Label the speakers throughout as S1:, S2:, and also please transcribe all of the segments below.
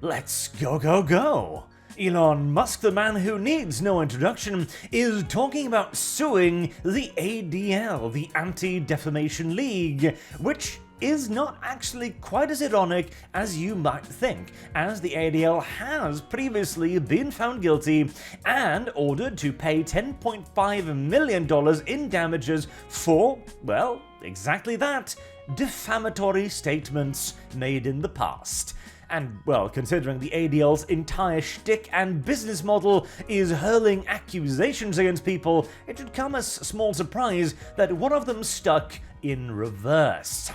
S1: Let's go. Elon Musk, the man who needs no introduction, is talking about suing the ADL, the Anti-Defamation League, which is not actually quite as ironic as you might think, as the ADL has previously been found guilty and ordered to pay $10.5 million in damages for, well, exactly that, defamatory statements made in the past. And, well, considering the ADL's entire shtick and business model is hurling accusations against people, it should come as small surprise that one of them stuck in reverse.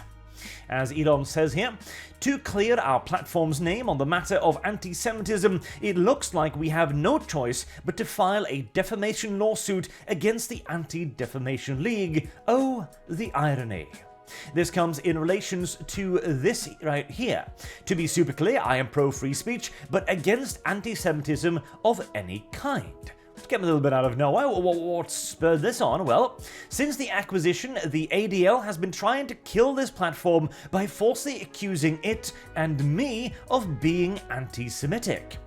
S1: As Elon says here, to clear our platform's name on the matter of anti-Semitism, it looks like we have no choice but to file a defamation lawsuit against the Anti-Defamation League. Oh, the irony. This comes in relations to this right here. To be super clear, I am pro-free speech, but against anti-Semitism of any kind. To get a little bit out of nowhere, what spurred this on? Well, since the acquisition, the ADL has been trying to kill this platform by falsely accusing it and me of being anti-Semitic.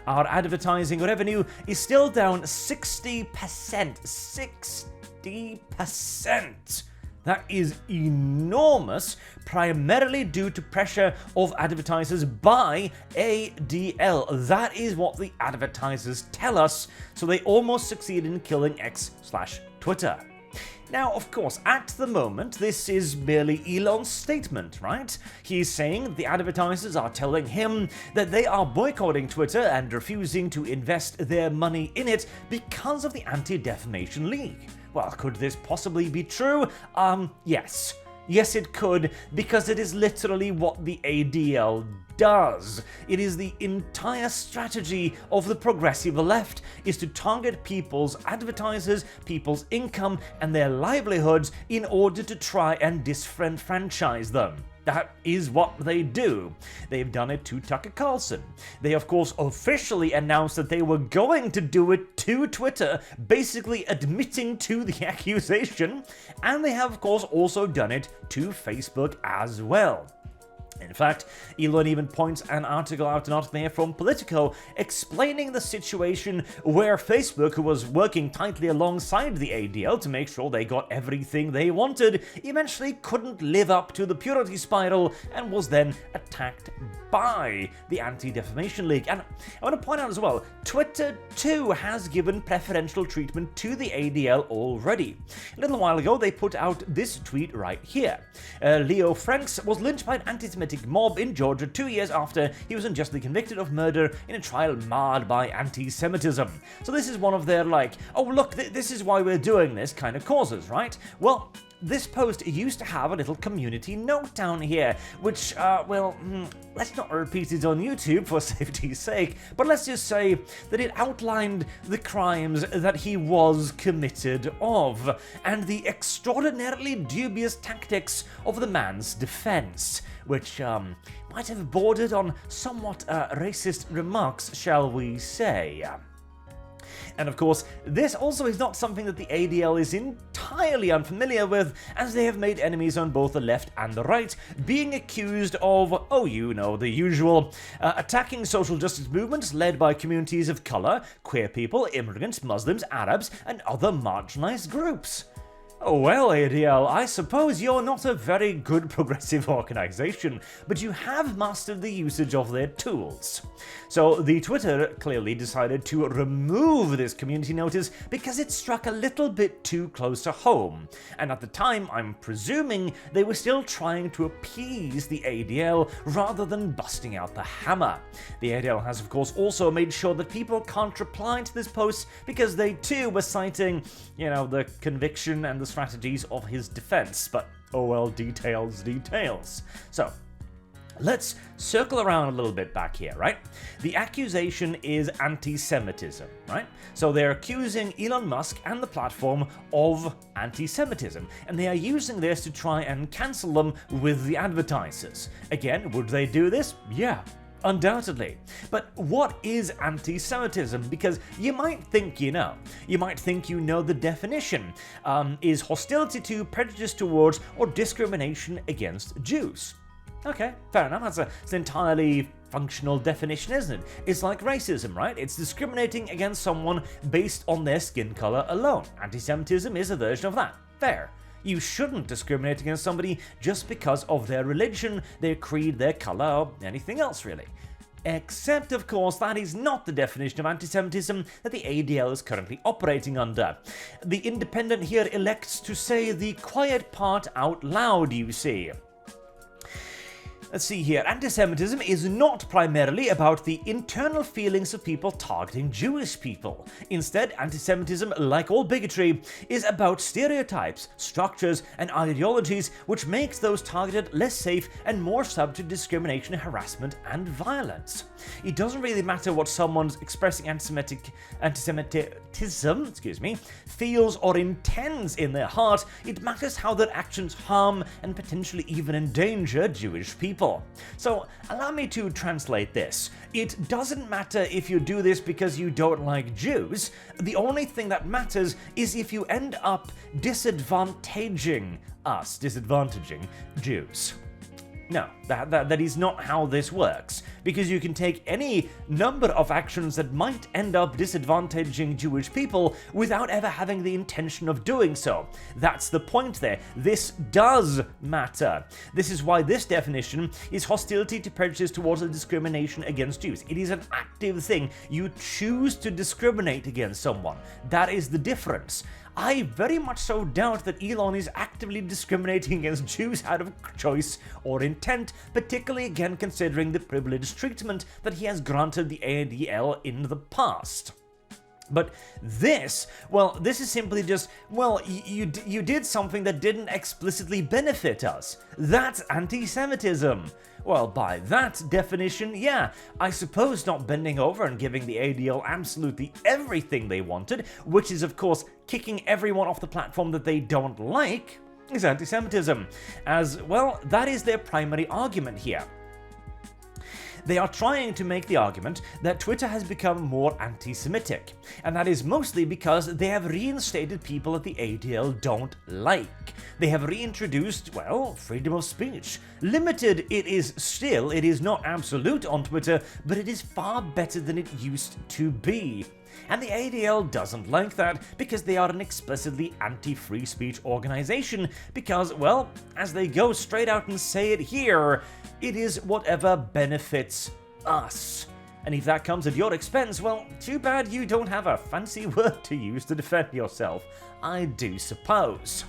S1: Our advertising revenue is still down 60%. 60%! That is enormous, primarily due to pressure of advertisers by ADL. That is what the advertisers tell us, so they almost succeed in killing X/Twitter. Now, of course, at the moment, this is merely Elon's statement, right? He's saying the advertisers are telling him that they are boycotting Twitter and refusing to invest their money in it because of the Anti-Defamation League. Well, could this possibly be true? Yes. Yes, it could, because it is literally what the ADL does. It is the entire strategy of the progressive left, is to target people's advertisers, people's income, and their livelihoods in order to try and disenfranchise them. That is what they do. They've done it to Tucker Carlson. They, of course, officially announced that they were going to do it to Twitter, basically admitting to the accusation, and they have, of course, also done it to Facebook as well. In fact, Elon even points an article out not there from Politico explaining the situation where Facebook, who was working tightly alongside the ADL to make sure they got everything they wanted, eventually couldn't live up to the purity spiral and was then attacked by the Anti-Defamation League. And I want to point out as well, Twitter too has given preferential treatment to the ADL already. A little while ago, they put out this tweet right here. Leo Franks was lynched by an anti-Semitic mob in Georgia 2 years after he was unjustly convicted of murder in a trial marred by anti-Semitism. So this is one of their oh look, this is why we're doing this kind of causes, right? Well, this post used to have a little community note down here, which, let's not repeat it on YouTube for safety's sake, but let's just say that it outlined the crimes that he was committed of, and the extraordinarily dubious tactics of the man's defense, which might have bordered on somewhat racist remarks, shall we say. And of course, this also is not something that the ADL is entirely unfamiliar with, as they have made enemies on both the left and the right, being accused of, oh, you know, the usual, attacking social justice movements led by communities of color, queer people, immigrants, Muslims, Arabs, and other marginalized groups. Oh, well, ADL, I suppose you're not a very good progressive organization, but you have mastered the usage of their tools. So the Twitter clearly decided to remove this community notice because it struck a little bit too close to home. And at the time, I'm presuming they were still trying to appease the ADL rather than busting out the hammer. The ADL has, of course, also made sure that people can't reply to this post because they too were citing, the conviction and the strategies of his defense, but oh well, details. So, let's circle around a little bit back here, right? The accusation is anti-Semitism, right? So they're accusing Elon Musk and the platform of anti-Semitism, and they are using this to try and cancel them with the advertisers. Again, would they do this? Yeah. Undoubtedly. But what is anti-Semitism? Because you might think you know. You might think you know the definition. Is hostility to, prejudice towards, or discrimination against Jews. Okay, fair enough. That's an entirely functional definition, isn't it? It's like racism, right? It's discriminating against someone based on their skin color alone. Anti-Semitism is a version of that. Fair. You shouldn't discriminate against somebody just because of their religion, their creed, their color, or anything else, really. Except, of course, that is not the definition of anti-Semitism that the ADL is currently operating under. The Independent here elects to say the quiet part out loud, you see. Let's see here. Anti-Semitism is not primarily about the internal feelings of people targeting Jewish people. Instead, anti-Semitism, like all bigotry, is about stereotypes, structures, and ideologies which makes those targeted less safe and more subject to discrimination, harassment, and violence. It doesn't really matter what someone's expressing anti-Semitism, feels or intends in their heart. It matters how their actions harm and potentially even endanger Jewish people. So, allow me to translate this. It doesn't matter if you do this because you don't like Jews. The only thing that matters is if you end up disadvantaging Jews. No, that is not how this works, because you can take any number of actions that might end up disadvantaging Jewish people without ever having the intention of doing so. That's the point there. This does matter. This is why this definition is hostility to prejudice towards a discrimination against Jews. It is an active thing. You choose to discriminate against someone. That is the difference. I very much so doubt that Elon is actively discriminating against Jews out of choice or intent, particularly again considering the privileged treatment that he has granted the ADL in the past. But this is simply just, you did something that didn't explicitly benefit us. That's anti-Semitism. Well, by that definition, yeah, I suppose not bending over and giving the ADL absolutely everything they wanted, which is of course kicking everyone off the platform that they don't like, is anti-Semitism. As well, that is their primary argument here. They are trying to make the argument that Twitter has become more anti-Semitic, and that is mostly because they have reinstated people that the ADL don't like. They have reintroduced, freedom of speech. Limited it is still, it is not absolute on Twitter, but it is far better than it used to be. And the ADL doesn't like that because they are an explicitly anti-free speech organization because, as they go straight out and say it here, it is whatever benefits us. And if that comes at your expense, too bad you don't have a fancy word to use to defend yourself, I do suppose.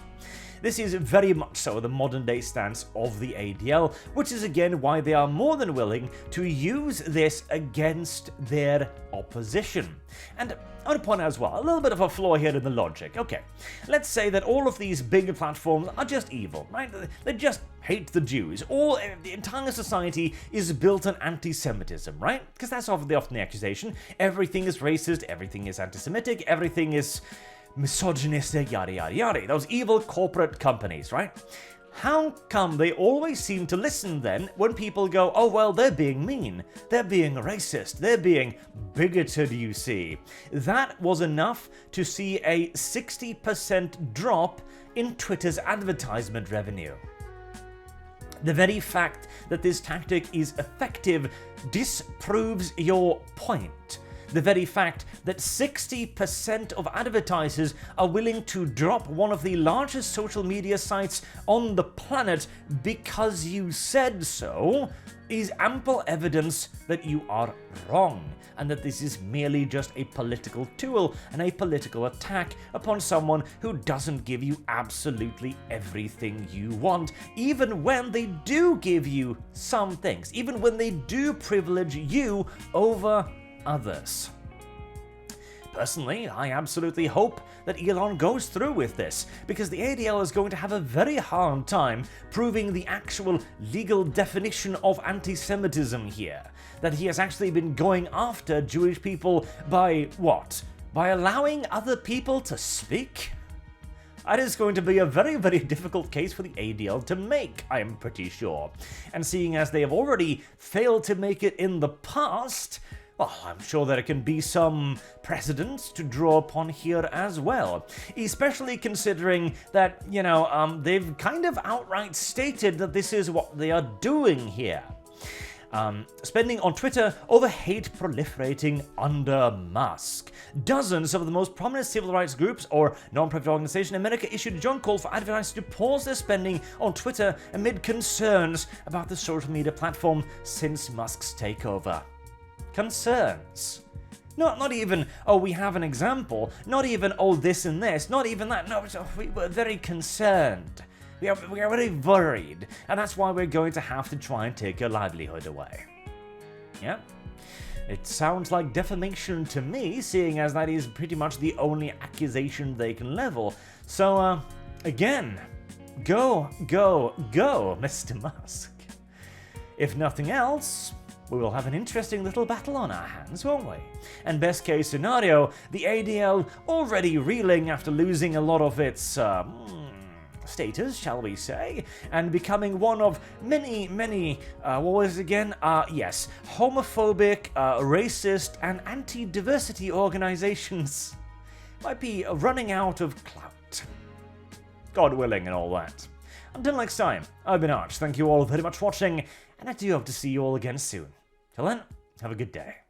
S1: This is very much so the modern day stance of the ADL, which is again why they are more than willing to use this against their opposition. And I want to point out as well, a little bit of a flaw here in the logic. Okay, let's say that all of these big platforms are just evil, right? They just hate the Jews. The entire society is built on anti-Semitism, right? Because that's often the accusation. Everything is racist, everything is anti-Semitic, everything is misogynistic, yada yada yada. Those evil corporate companies, right? How come they always seem to listen then when people go, they're being mean, they're being racist, they're being bigoted, you see? That was enough to see a 60% drop in Twitter's advertisement revenue. The very fact that this tactic is effective disproves your point. The very fact that 60% of advertisers are willing to drop one of the largest social media sites on the planet because you said so is ample evidence that you are wrong, and that this is merely just a political tool and a political attack upon someone who doesn't give you absolutely everything you want, even when they do give you some things, even when they do privilege you over others. Personally, I absolutely hope that Elon goes through with this, because the ADL is going to have a very hard time proving the actual legal definition of anti-Semitism here. That he has actually been going after Jewish people by what? By allowing other people to speak? That is going to be a very, very difficult case for the ADL to make, I am pretty sure. And seeing as they have already failed to make it in the past, I'm sure there can be some precedents to draw upon here as well, especially considering that, they've kind of outright stated that this is what they are doing here. spending on Twitter over hate proliferating under Musk. Dozens of the most prominent civil rights groups or non-profit organizations in America issued a joint call for advertisers to pause their spending on Twitter amid concerns about the social media platform since Musk's takeover. Concerns. Not even, oh, we have an example. Not even, oh, this and this. Not even that. No, we were very concerned. We are very worried. And that's why we're going to have to try and take your livelihood away. Yeah? It sounds like defamation to me, seeing as that is pretty much the only accusation they can level. So, again, go, Mr. Musk. If nothing else, we will have an interesting little battle on our hands, won't we? And best case scenario, the ADL, already reeling after losing a lot of its status, shall we say, and becoming one of many, what was it again? Yes, homophobic, racist, and anti-diversity organizations, might be running out of clout. God willing and all that. Until next time, I've been Arch. Thank you all very much for watching, and I do hope to see you all again soon. Till then, have a good day.